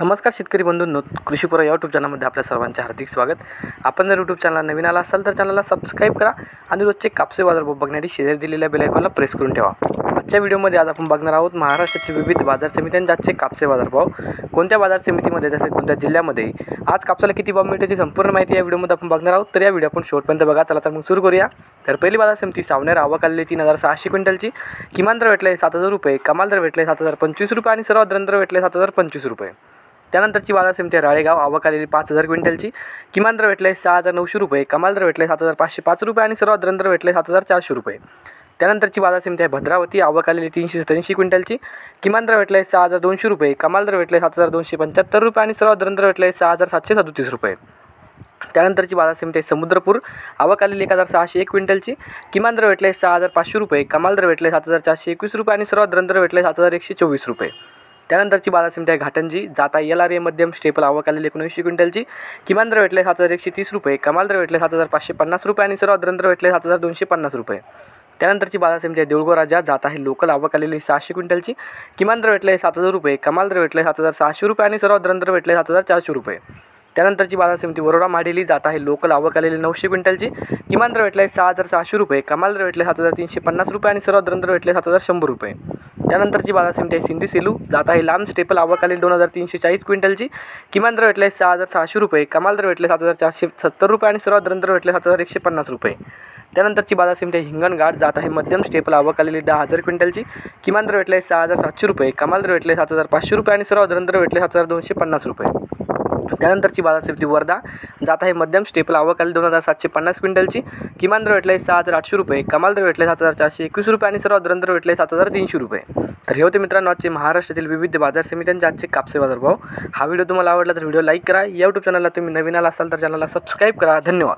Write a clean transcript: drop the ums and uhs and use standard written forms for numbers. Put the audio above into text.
नमस्कार शेतकरी बंधूंनो, कृषीपूरक यूट्यूब चॅनलमध्ये आपल्या सर्वांचे हार्दिक स्वागत. आपण जर यूट्यूब चॅनलला नवीन आला असाल तर चॅनलला सबस्क्राईब करा आणि रोजचे कापसे बाजारभाव बघण्यासाठी शेजारी दिलेल्या बेल आयकॉनला प्रेस करून ठेवा. आजच्या व्हिडिओमध्ये आज आपण बघणार आहोत महाराष्ट्रातील विविध बाजार समित्यांचे आजचे कापसे बाजारभाव, कोणत्या बाजार समितीमध्ये तसेच कोणत्या जिल्ह्यामध्ये आज कापसाला किती भाव मिळते याची संपूर्ण माहिती या व्हिडिओमध्ये आपण बघणार आहोत. तर या व्हिडिओ आपण शेवटपर्यंत बघा. चला तर मग सुरू करूया. तर पहिली बाजार समिती सावनेर आवक आलेली 3600 क्विंटलची. किमान दर भेटले 7000 रुपये, कमाल दर भेटले 7025 रुपये आणि सर्वात दर भेटले 7025 रुपये. त्यानंतरची बाजार समिती राळेगाव आवक आलेली 5000 क्विंटलची. किमान दर भेटले 6900 रुपये, कमाल दर भेटले 7505 रुपये आणि सर्वात दर भेटले 7400 रुपये. त्यानंतरची बाजार समिती भद्रावती आवक आलेली 387 क्विंटलची. किमान दर भेटले 6200 रुपये, कमाल दर भेटले 7275 रुपये आणि सर्वात दर भेटले 6737 रुपये. त्यानंतरची बाजार समिती समुद्रपूर आवक आलेली 1601 क्विंटलची. किमान दर भेटले 6500 रुपये, कमाल दर भेटले 7421 रुपये आणि सर्वात दर भेटले 7124 रुपये. त्यानंतरची बाजार समिती आहे घाटंजी जाता LRA मध्यम स्टेपल आवक आलेली 1900 क्विंटलची. किमान दर भेटले 7130 रुपये, कमाल दर भेटले 7550 रुपये आणि सर्वात दर भेटले 7250 रुपये. त्यानंतरची बाजार समिती आहे देऊळगाव राजा जात आहे लोकल आवक आलेली 600 क्विंटलची. किमान दर भेटले 7000 रुपये, कमाल दर भेटले 7600 रुपये आणि सर्वात दर भेटले 7400 रुपये. त्यानंतरची बाजार समिती वरोरा माडेली जात आहे लोकल आवक आलेली 900 क्विंटलची. किमान दर भेटले 6600 रुपये, कमाल दर भेटले 7350 रुपये आणि सर्वात दर भेटले 7100 रुपये. त्यानंतरची बाजार समिती आहे सिंधी सेलू जात आहे लांब स्टेपल आवक आलेली 2340 क्विंटलची. किमान दर भेटले 6600 रुपये, कमाल दर भेटले 7470 रुपये आणि सर्वात दर भेटले 7150 रुपये. त्यानंतरची बाजार समिती आहे हिंगणघाट जात आहे मध्यम स्टेपल आवक आलेली 10000 क्विंटलची. किमान दर भेटले 6700 रुपये, कमाल दर भेटले 7500 रुपये आणि सर्वात दर भेटले 7250 रुपये. त्यानंतरची बाजार समिती वर्धा जात आहे मध्यम स्टेपल आवक आलेली 2750 क्विंटलची. किमान दर भेटले 6800 रुपये, कमाल दर भेटले 7421 रुपये आणि सर्वात दर भेटले 7300 रुपये. तर हे होते मित्रांनो आजचे महाराष्ट्रातील विविध बाजार समित्यांचे आजचे कापसे बाजारभाव. हा व्हिडिओ तुम्हाला आवडला तर व्हिडिओ लाईक करा. यूट्यूब चॅनलला तुम्ही नवीन आला असाल तर चॅनलला सबस्क्राईब करा. धन्यवाद.